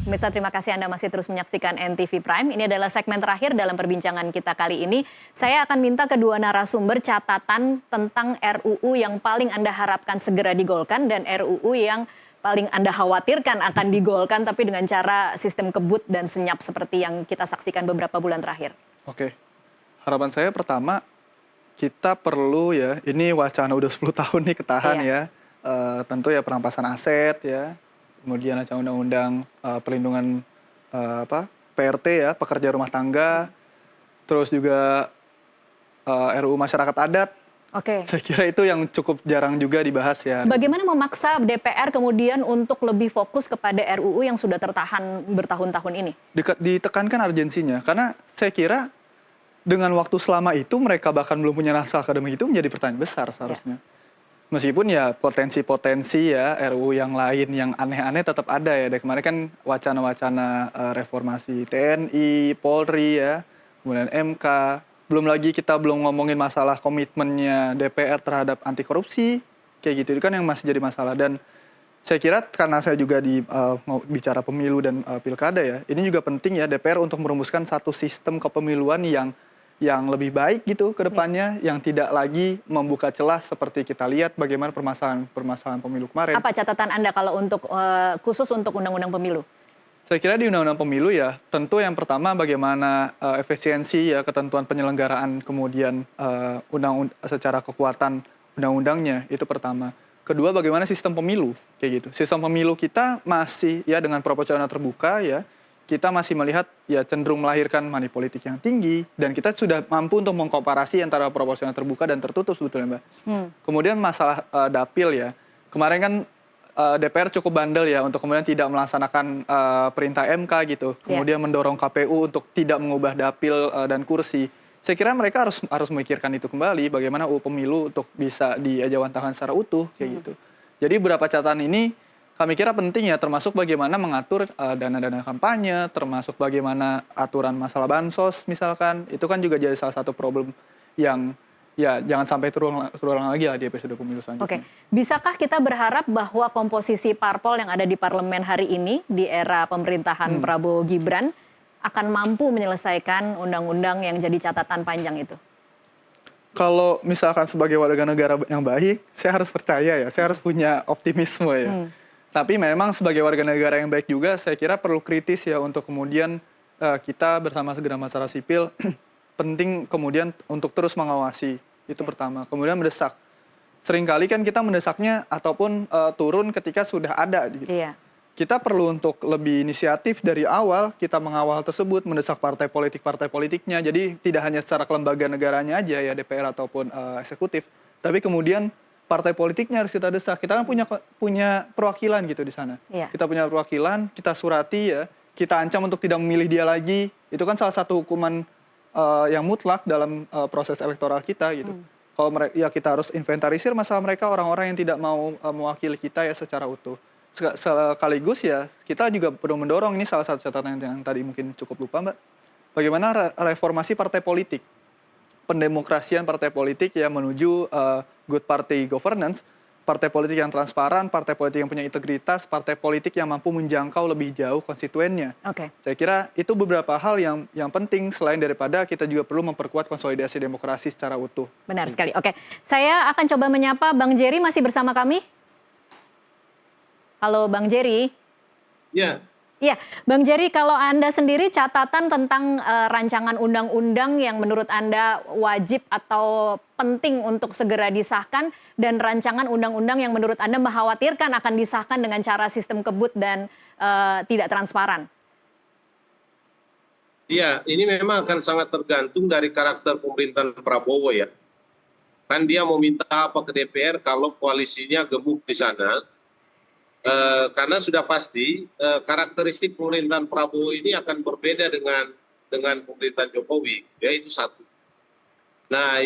Pemirsa, terima kasih Anda masih terus menyaksikan NTV Prime. Ini adalah segmen terakhir dalam perbincangan kita kali ini. Saya akan minta kedua narasumber catatan tentang RUU yang paling Anda harapkan segera digolkan dan RUU yang paling Anda khawatirkan akan digolkan tapi dengan cara sistem kebut dan senyap seperti yang kita saksikan beberapa bulan terakhir. Oke, harapan saya pertama, kita perlu ya, ini wacana udah 10 tahun nih ketahan Iya. ya, tentu ya perampasan aset ya, kemudian ada undang-undang perlindungan PRT ya, pekerja rumah tangga, terus juga RUU masyarakat adat. Oke. Saya kira itu yang cukup jarang juga dibahas ya. Bagaimana memaksa DPR kemudian untuk lebih fokus kepada RUU yang sudah tertahan bertahun-tahun ini? Ditekankan urgensinya, karena saya kira dengan waktu selama itu mereka bahkan belum punya naskah akademik itu menjadi pertanyaan besar seharusnya. Meskipun ya potensi-potensi ya RUU yang lain yang aneh-aneh tetap ada ya. Dari kemarin kan wacana-wacana reformasi TNI, Polri ya, kemudian MK. Belum lagi kita belum ngomongin masalah komitmennya DPR terhadap anti korupsi, kayak gitu. Itu kan yang masih jadi masalah. Dan saya kira karena saya juga mau bicara pemilu dan pilkada ya, ini juga penting ya DPR untuk merumuskan satu sistem kepemiluan yang lebih baik gitu ke depannya, yang tidak lagi membuka celah seperti kita lihat bagaimana permasalahan pemilu kemarin. Apa catatan Anda kalau untuk khusus untuk undang-undang pemilu? Saya kira di undang-undang pemilu ya, tentu yang pertama bagaimana efisiensi ya ketentuan penyelenggaraan, kemudian secara kekuatan undang-undangnya, itu pertama. Kedua, bagaimana sistem pemilu, kayak gitu. Sistem pemilu kita masih ya dengan proporsional terbuka ya, kita masih melihat ya cenderung melahirkan money politik yang tinggi, dan kita sudah mampu untuk mengkomparasi antara proporsional terbuka dan tertutup sebetulnya, Mbak. Kemudian masalah dapil ya, kemarin kan DPR cukup bandel ya untuk kemudian tidak melaksanakan perintah MK gitu, kemudian mendorong KPU untuk tidak mengubah dapil dan kursi. Saya kira mereka harus memikirkan itu kembali, bagaimana UU Pemilu untuk bisa diajawantahkan secara utuh kayak gitu. Jadi beberapa catatan ini kami kira penting ya, termasuk bagaimana mengatur dana-dana kampanye, termasuk bagaimana aturan masalah bansos misalkan, itu kan juga jadi salah satu problem yang ya jangan sampai terulang lagi lah di episode pemilu selanjutnya. Oke, bisakah kita berharap bahwa komposisi parpol yang ada di parlemen hari ini di era pemerintahan Prabowo Gibran akan mampu menyelesaikan undang-undang yang jadi catatan panjang itu? Kalau misalkan sebagai warga negara yang baik, saya harus percaya ya, saya harus punya optimisme ya. Tapi memang sebagai warga negara yang baik juga, saya kira perlu kritis ya untuk kemudian kita bersama segenap masyarakat sipil penting kemudian untuk terus mengawasi, itu pertama. Kemudian mendesak. Seringkali kan kita mendesaknya ataupun turun ketika sudah ada gitu. Iya. Kita perlu untuk lebih inisiatif dari awal, kita mengawal tersebut, mendesak partai politiknya. Jadi tidak hanya secara kelembagaan negaranya aja ya, DPR ataupun eksekutif, tapi kemudian partai politiknya harus kita desak. Kita kan punya perwakilan gitu di sana. Iya. Kita punya perwakilan, kita surati ya, kita ancam untuk tidak memilih dia lagi. Itu kan salah satu hukuman yang mutlak dalam proses elektoral kita gitu. Kalau ya kita harus inventarisir masalah mereka, orang-orang yang tidak mau mewakili kita ya secara utuh. Sekaligus ya kita juga perlu mendorong, ini salah satu catatan yang tadi mungkin cukup lupa Mbak, bagaimana reformasi partai politik, pendemokrasian partai politik ya menuju good party governance, partai politik yang transparan, partai politik yang punya integritas, partai politik yang mampu menjangkau lebih jauh konstituennya. Oke. Saya kira itu beberapa hal yang penting, selain daripada kita juga perlu memperkuat konsolidasi demokrasi secara utuh. Benar sekali. Oke, saya akan coba menyapa Bang Jerry, masih bersama kami? Halo Bang Jerry. Ya. Iya, Bang Jerry, kalau Anda sendiri catatan tentang rancangan undang-undang yang menurut Anda wajib atau penting untuk segera disahkan, dan rancangan undang-undang yang menurut Anda mengkhawatirkan akan disahkan dengan cara sistem kebut dan tidak transparan? Iya, ini memang akan sangat tergantung dari karakter pemerintahan Prabowo ya. Kan dia mau minta apa ke DPR kalau koalisinya gemuk di sana. Karena sudah pasti karakteristik pemerintahan Prabowo ini akan berbeda dengan pemerintahan Jokowi, ya itu satu. Nah,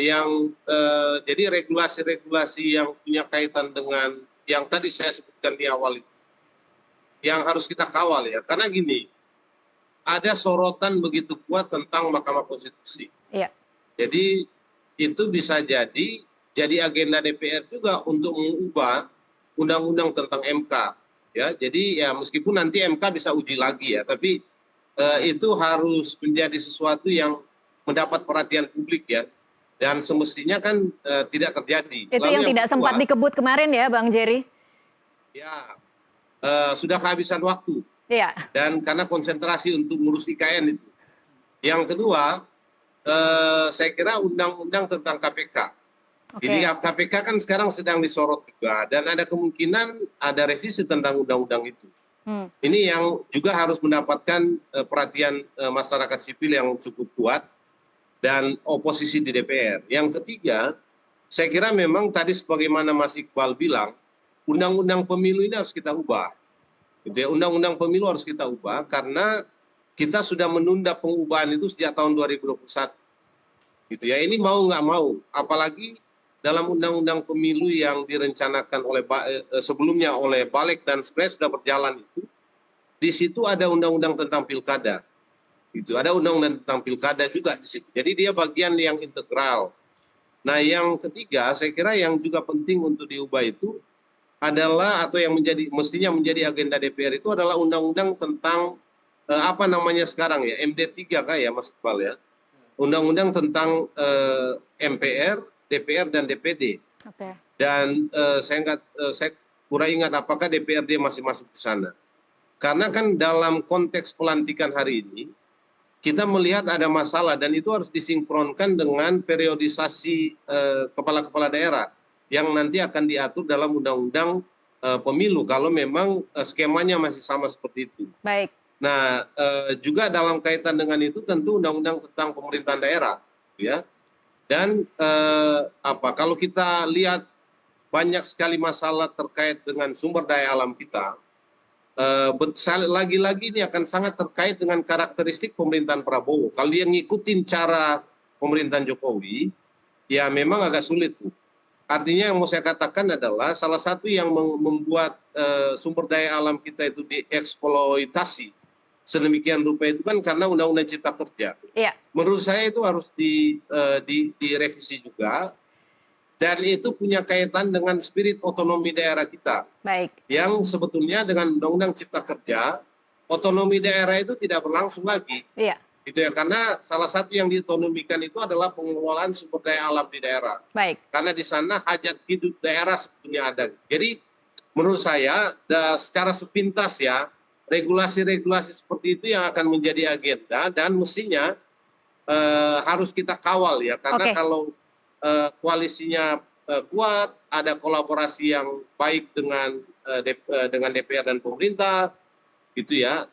jadi regulasi-regulasi yang punya kaitan dengan yang tadi saya sebutkan di awal itu, yang harus kita kawal ya, karena gini, ada sorotan begitu kuat tentang Mahkamah Konstitusi. Iya. Jadi itu bisa jadi agenda DPR juga untuk mengubah undang-undang tentang MK, ya. Jadi ya meskipun nanti MK bisa uji lagi ya, tapi itu harus menjadi sesuatu yang mendapat perhatian publik ya. Dan semestinya kan tidak terjadi. Itu yang tidak sempat dikebut kemarin ya, Bang Jerry? Ya, sudah kehabisan waktu. Iya. Dan karena konsentrasi untuk ngurus IKN itu. Yang kedua, saya kira undang-undang tentang KPK. Jadi KPK kan sekarang sedang disorot juga. Dan ada kemungkinan ada revisi tentang undang-undang itu. Ini yang juga harus mendapatkan perhatian masyarakat sipil yang cukup kuat. Dan oposisi di DPR. Yang ketiga, saya kira memang tadi sebagaimana Mas Iqbal bilang, undang-undang pemilu ini harus kita ubah. Gitu ya, undang-undang pemilu harus kita ubah karena kita sudah menunda pengubahan itu sejak tahun 2021. Gitu ya, ini mau nggak mau, apalagi dalam undang-undang pemilu yang direncanakan oleh sebelumnya oleh Balik dan sebenarnya sudah berjalan itu, di situ ada undang-undang tentang pilkada. Itu ada undang-undang tentang pilkada juga di situ. Jadi dia bagian yang integral. Nah, yang ketiga, saya kira yang juga penting untuk diubah itu adalah atau yang mestinya menjadi agenda DPR itu adalah undang-undang tentang apa namanya sekarang ya, MD3 kah ya Mas Iqbal ya. Undang-undang tentang MPR, DPR dan DPD. Dan saya kurang ingat apakah DPRD masih masuk ke sana. Karena kan dalam konteks pelantikan hari ini kita melihat ada masalah dan itu harus disinkronkan dengan periodisasi kepala-kepala daerah yang nanti akan diatur dalam undang-undang pemilu kalau memang skemanya masih sama seperti itu. Baik. Nah, juga dalam kaitan dengan itu tentu undang-undang tentang pemerintahan daerah, ya. Dan kalau kita lihat banyak sekali masalah terkait dengan sumber daya alam kita. Lagi-lagi ini akan sangat terkait dengan karakteristik pemerintahan Prabowo. Kalau dia ngikutin cara pemerintahan Jokowi, ya memang agak sulit. Artinya yang mau saya katakan adalah salah satu yang membuat sumber daya alam kita itu dieksploitasi sedemikian rupa itu kan karena Undang-Undang Cipta Kerja. Iya. Menurut saya itu harus direvisi juga. Dan itu punya kaitan dengan spirit otonomi daerah kita. Baik. Yang sebetulnya dengan Undang-Undang Cipta Kerja, otonomi daerah itu tidak berlangsung lagi. Iya. Gitu ya, karena salah satu yang diotonomikan itu adalah pengelolaan sumber daya alam di daerah. Baik. Karena di sana hajat hidup daerah sebetulnya ada. Jadi menurut saya secara sepintas ya, regulasi-regulasi seperti itu yang akan menjadi agenda dan mestinya harus kita kawal ya. Karena kalau koalisinya kuat, ada kolaborasi yang baik dengan DPR dan pemerintah, gitu ya.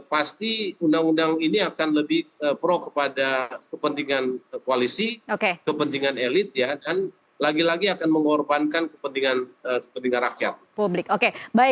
Pasti undang-undang ini akan lebih pro kepada kepentingan koalisi, kepentingan elit ya, dan lagi-lagi akan mengorbankan kepentingan rakyat. Publik. Oke, baik.